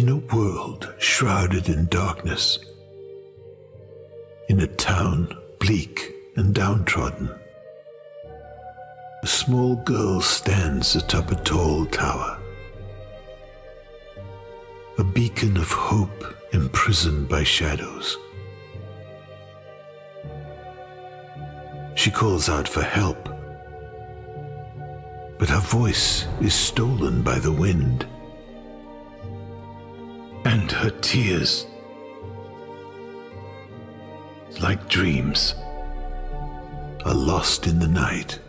In a world shrouded in darkness, in a town bleak and downtrodden, a small girl stands atop a tall tower, a beacon of hope imprisoned by shadows. She calls out for help, but her voice is stolen by the wind, and her tears, like dreams, are lost in the night.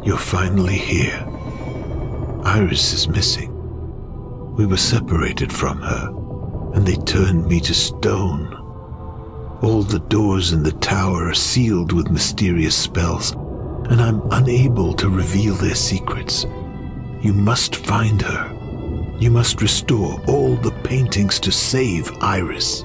You're finally here. Iris is missing. We were separated from her, and they turned me to stone. All the doors in the tower are sealed with mysterious spells, and I'm unable to reveal their secrets. You must find her. You must restore all the paintings to save Iris.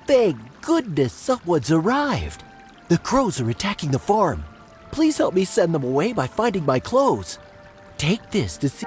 Thank goodness someone's arrived. The crows are attacking the farm. Please help me send them away by finding my clothes. Take this to see...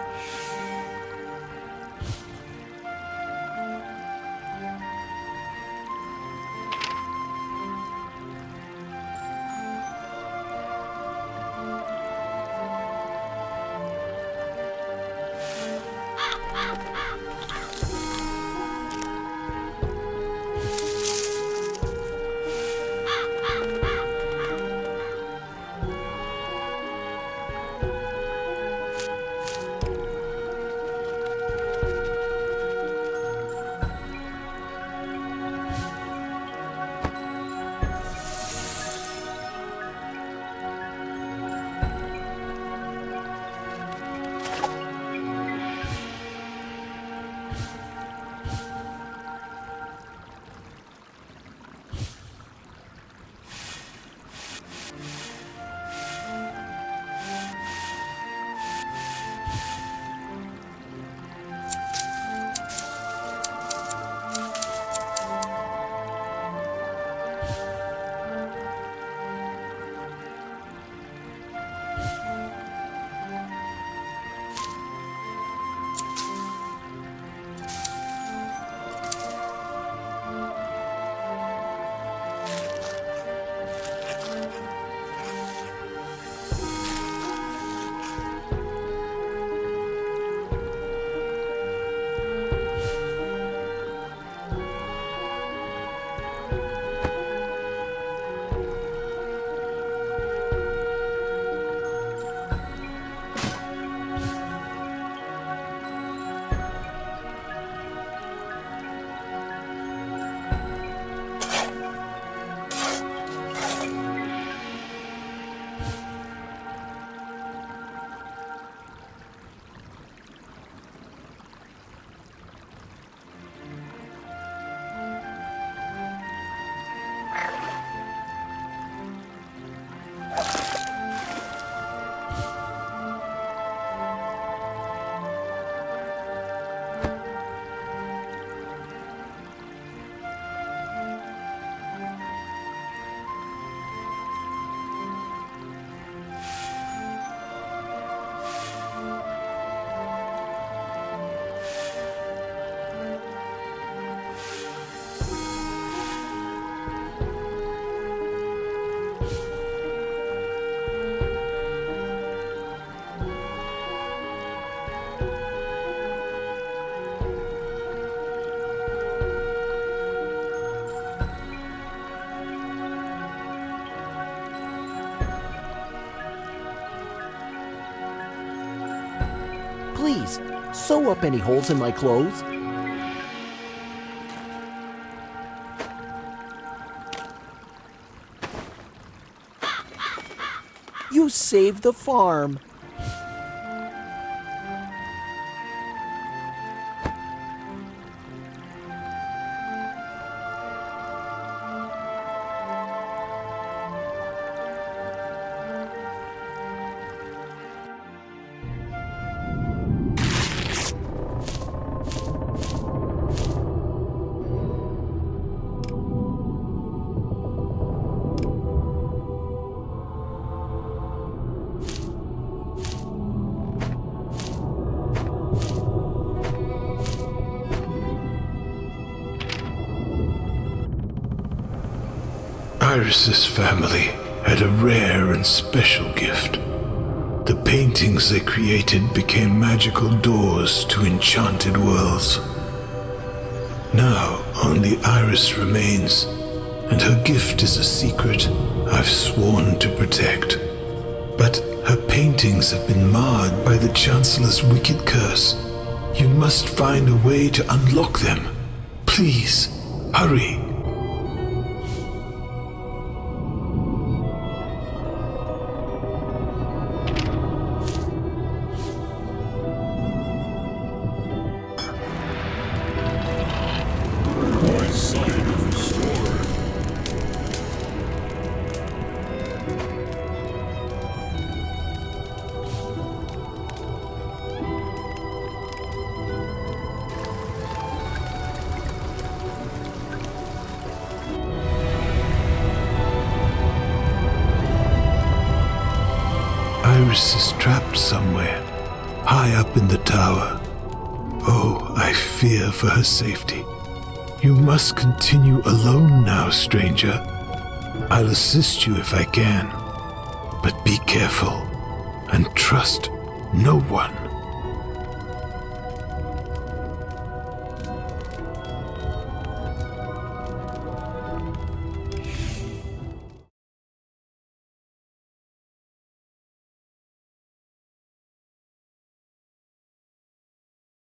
Please, sew up any holes in my clothes. You saved the farm. Iris's family had a rare and special gift. The paintings they created became magical doors to enchanted worlds. Now only Iris remains, and her gift is a secret I've sworn to protect. But her paintings have been marred by the Chancellor's wicked curse. You must find a way to unlock them. Please, hurry. Iris is trapped somewhere, high up in the tower. Oh, I fear for her safety. You must continue alone now, stranger. I'll assist you if I can, but be careful and trust no one.